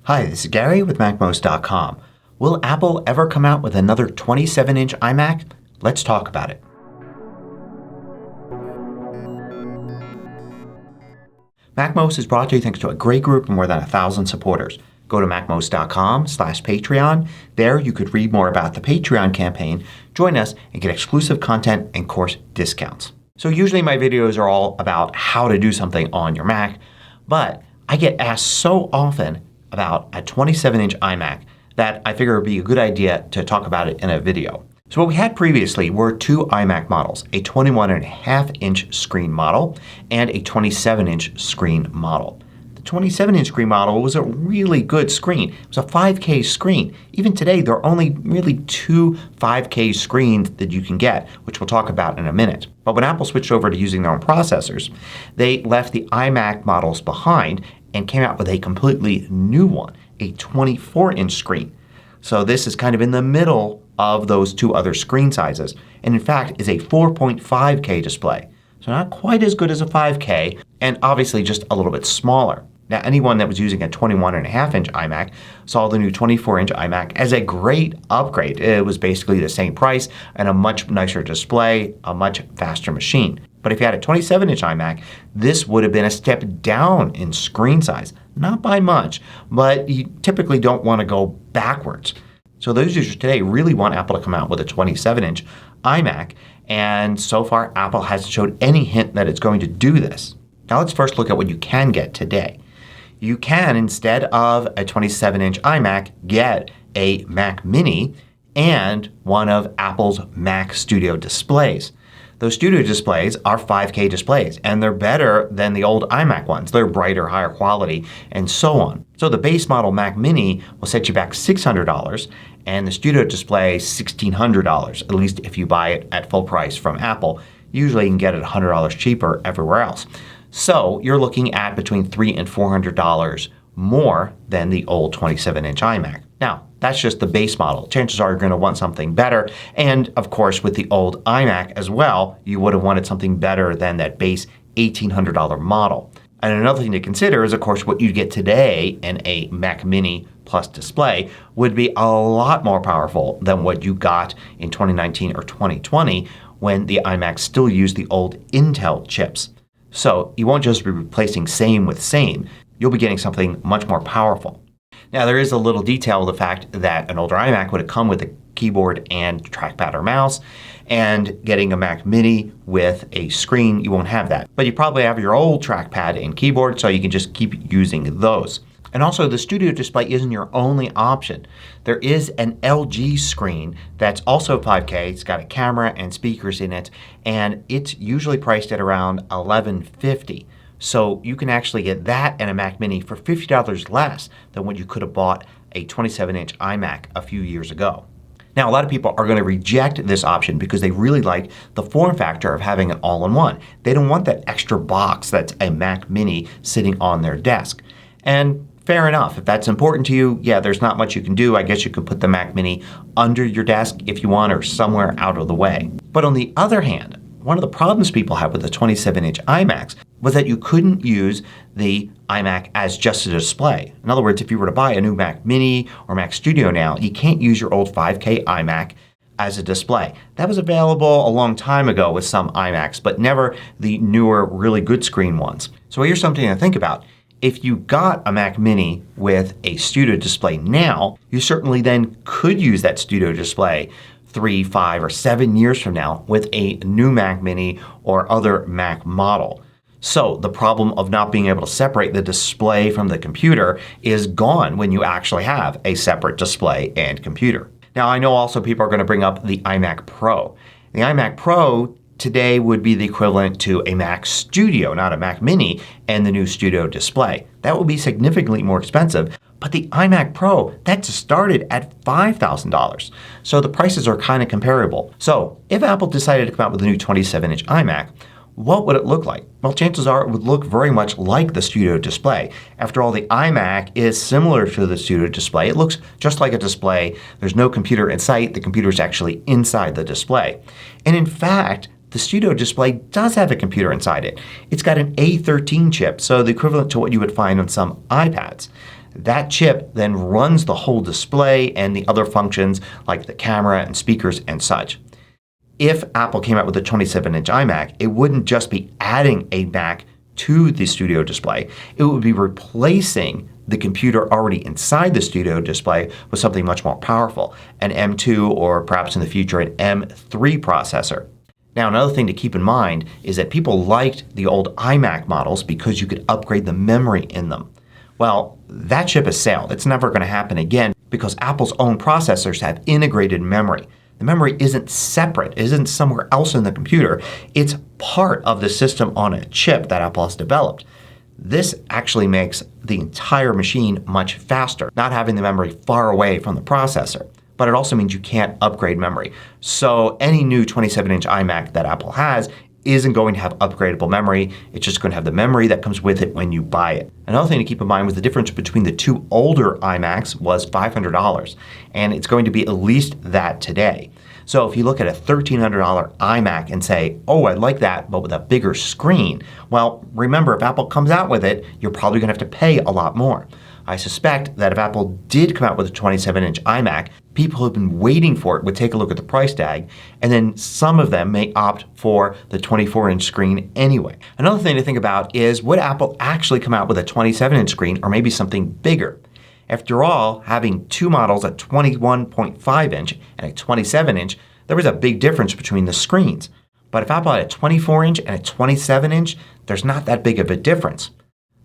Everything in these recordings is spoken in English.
Hi, this is Gary with MACMOST.com. Will Apple ever come out with another 27-inch iMac? Let's talk about it. MACMOST is brought to you thanks to a great group of more than 1,000 supporters. Go to MACMOST.com/Patreon. There you could read more about the Patreon campaign, join us, and get exclusive content and course discounts. So usually my videos are all about how to do something on your Mac, but I get asked so often about a 27-inch iMac that I figure it would be a good idea to talk about it in a video. So what we had previously were two iMac models, a 21.5-inch screen model and a 27-inch screen model. The 27-inch screen model was a really good screen. It was a 5K screen. Even today there are only really two 5K screens that you can get, which we'll talk about in a minute. But when Apple switched over to using their own processors, they left the iMac models behind and came out with a completely new one, a 24-inch screen. So this is kind of in the middle of those two other screen sizes, and in fact is a 4.5K display. So not quite as good as a 5K, and obviously just a little bit smaller. Now anyone that was using a 21.5-inch iMac saw the new 24-inch iMac as a great upgrade. It was basically the same price and a much nicer display, a much faster machine. But if you had a 27-inch iMac, this would have been a step down in screen size. Not by much, but you typically don't want to go backwards. So those users today really want Apple to come out with a 27-inch iMac, and so far Apple hasn't showed any hint that it's going to do this. Now let's first look at what you can get today. You can, instead of a 27-inch iMac, get a Mac Mini and one of Apple's Mac Studio displays. Those Studio displays are 5K displays, and they're better than the old iMac ones. They're brighter, higher quality, and so on. So the base model Mac Mini will set you back $600 and the Studio display $1,600, at least if you buy it at full price from Apple. Usually you can get it $100 cheaper everywhere else. So you're looking at between $300 and $400 more than the old 27-inch iMac. Now that's just the base model. Chances are you're going to want something better, and of course with the old iMac as well you would have wanted something better than that base $1,800 model. And another thing to consider is of course what you get today in a Mac Mini Plus display would be a lot more powerful than what you got in 2019 or 2020 when the iMac still used the old Intel chips. So you won't just be replacing same with same. You'll be getting something much more powerful. Now there is a little detail of the fact that an older iMac would have come with a keyboard and trackpad or mouse, and getting a Mac Mini with a screen you won't have that. But you probably have your old trackpad and keyboard, so you can just keep using those. And also the Studio display isn't your only option. There is an LG screen that's also 5K. It's got a camera and speakers in it, and it's usually priced at around $1,150. So you can actually get that and a Mac Mini for $50 less than what you could have bought a 27-inch iMac a few years ago. Now a lot of people are going to reject this option because they really like the form factor of having it all-in-one. They don't want that extra box that's a Mac Mini sitting on their desk. And fair enough. If that's important to you, yeah, there's not much you can do. I guess you could put the Mac Mini under your desk if you want, or somewhere out of the way. But on the other hand, one of the problems people have with the 27-inch iMacs was that you couldn't use the iMac as just a display. In other words, if you were to buy a new Mac Mini or Mac Studio now, you can't use your old 5K iMac as a display. That was available a long time ago with some iMacs, but never the newer, really good screen ones. So here's something to think about. If you got a Mac Mini with a Studio display now, you certainly then could use that Studio display 3, 5, or 7 years from now with a new Mac Mini or other Mac model. So the problem of not being able to separate the display from the computer is gone when you actually have a separate display and computer. Now I know also people are going to bring up the iMac Pro. The iMac Pro today would be the equivalent to a Mac Studio, not a Mac Mini, and the new Studio display. That would be significantly more expensive, but the iMac Pro, that's started at $5,000. So the prices are kind of comparable. So if Apple decided to come out with a new 27-inch iMac, what would it look like? Well, chances are it would look very much like the Studio display. After all, the iMac is similar to the Studio display. It looks just like a display. There's no computer in sight. The computer is actually inside the display. And in fact, the Studio display does have a computer inside it. It's got an A13 chip, so the equivalent to what you would find on some iPads. That chip then runs the whole display and the other functions like the camera and speakers and such. If Apple came out with a 27-inch iMac, it wouldn't just be adding a Mac to the Studio Display. It would be replacing the computer already inside the Studio Display with something much more powerful, an M2 or perhaps in the future an M3 processor. Now another thing to keep in mind is that people liked the old iMac models because you could upgrade the memory in them. Well, that ship has sailed. It's never going to happen again because Apple's own processors have integrated memory. The memory isn't separate, it isn't somewhere else in the computer. It's part of the system on a chip that Apple has developed. This actually makes the entire machine much faster, not having the memory far away from the processor. But it also means you can't upgrade memory. So any new 27-inch iMac that Apple has isn't going to have upgradable memory. It's just going to have the memory that comes with it when you buy it. Another thing to keep in mind was the difference between the two older iMacs was $500. And it's going to be at least that today. So if you look at a $1,300 iMac and say, oh, I like that but with a bigger screen, well, remember if Apple comes out with it, you're probably going to have to pay a lot more. I suspect that if Apple did come out with a 27-inch iMac, people who have been waiting for it would take a look at the price tag and then some of them may opt for the 24-inch screen anyway. Another thing to think about is would Apple actually come out with a 27-inch screen or maybe something bigger? After all, having two models, a 21.5-inch and a 27-inch, there was a big difference between the screens. But if Apple had a 24-inch and a 27-inch, there's not that big of a difference.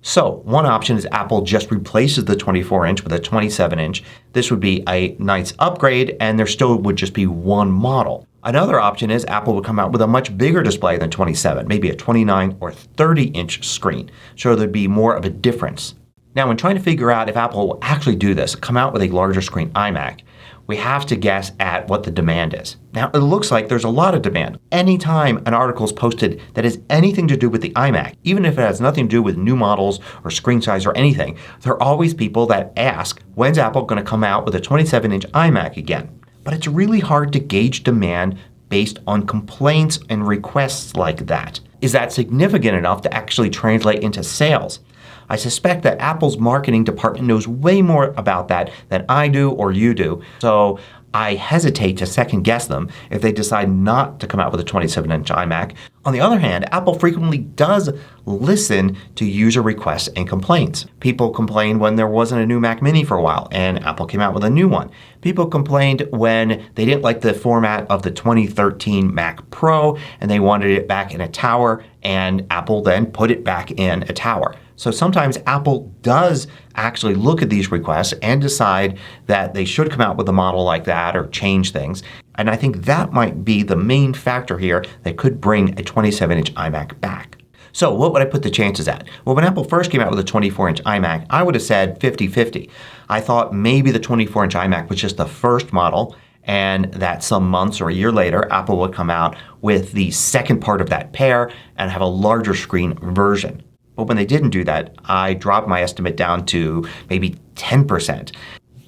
So one option is Apple just replaces the 24-inch with a 27-inch. This would be a nice upgrade and there still would just be one model. Another option is Apple would come out with a much bigger display than 27, maybe a 29 or 30-inch screen. So there'd be more of a difference. Now when trying to figure out if Apple will actually do this, come out with a larger screen iMac, we have to guess at what the demand is. Now it looks like there's a lot of demand. Anytime an article is posted that has anything to do with the iMac, even if it has nothing to do with new models or screen size or anything, there are always people that ask, when's Apple going to come out with a 27-inch iMac again? But it's really hard to gauge demand based on complaints and requests like that. Is that significant enough to actually translate into sales? I suspect that Apple's marketing department knows way more about that than I do or you do. So I hesitate to second guess them if they decide not to come out with a 27-inch iMac. On the other hand, Apple frequently does listen to user requests and complaints. People complained when there wasn't a new Mac Mini for a while and Apple came out with a new one. People complained when they didn't like the format of the 2013 Mac Pro and they wanted it back in a tower and Apple then put it back in a tower. So sometimes Apple does actually look at these requests and decide that they should come out with a model like that or change things. And I think that might be the main factor here that could bring a 27-inch iMac back. So what would I put the chances at? Well, when Apple first came out with a 24-inch iMac, I would have said 50-50. I thought maybe the 24-inch iMac was just the first model and that some months or a year later Apple would come out with the second part of that pair and have a larger screen version. But when they didn't do that, I dropped my estimate down to maybe 10%.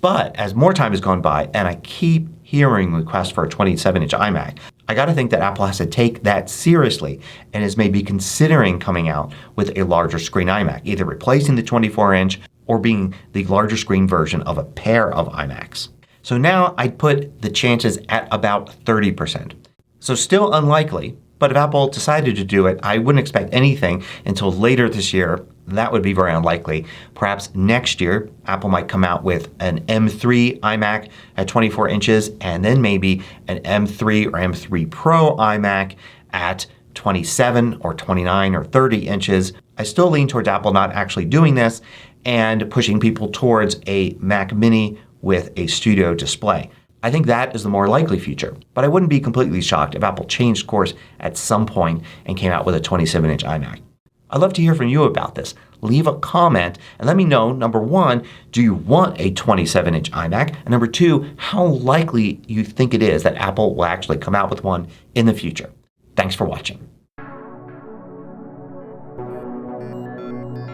But as more time has gone by and I keep hearing requests for a 27-inch iMac, I got to think that Apple has to take that seriously and is maybe considering coming out with a larger screen iMac, either replacing the 24-inch or being the larger screen version of a pair of iMacs. So now I'd put the chances at about 30%. So still unlikely. But if Apple decided to do it, I wouldn't expect anything until later this year. That would be very unlikely. Perhaps next year, Apple might come out with an M3 iMac at 24 inches and then maybe an M3 or M3 Pro iMac at 27 or 29 or 30 inches. I still lean towards Apple not actually doing this and pushing people towards a Mac Mini with a Studio Display. I think that is the more likely future. But I wouldn't be completely shocked if Apple changed course at some point and came out with a 27-inch iMac. I'd love to hear from you about this. Leave a comment and let me know, number one, do you want a 27-inch iMac? And number two, how likely you think it is that Apple will actually come out with one in the future. Thanks for watching.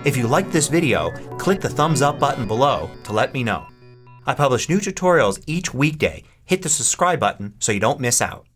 If you liked this video, click the thumbs up button below to let me know. I publish new tutorials each weekday. Hit the subscribe button so you don't miss out.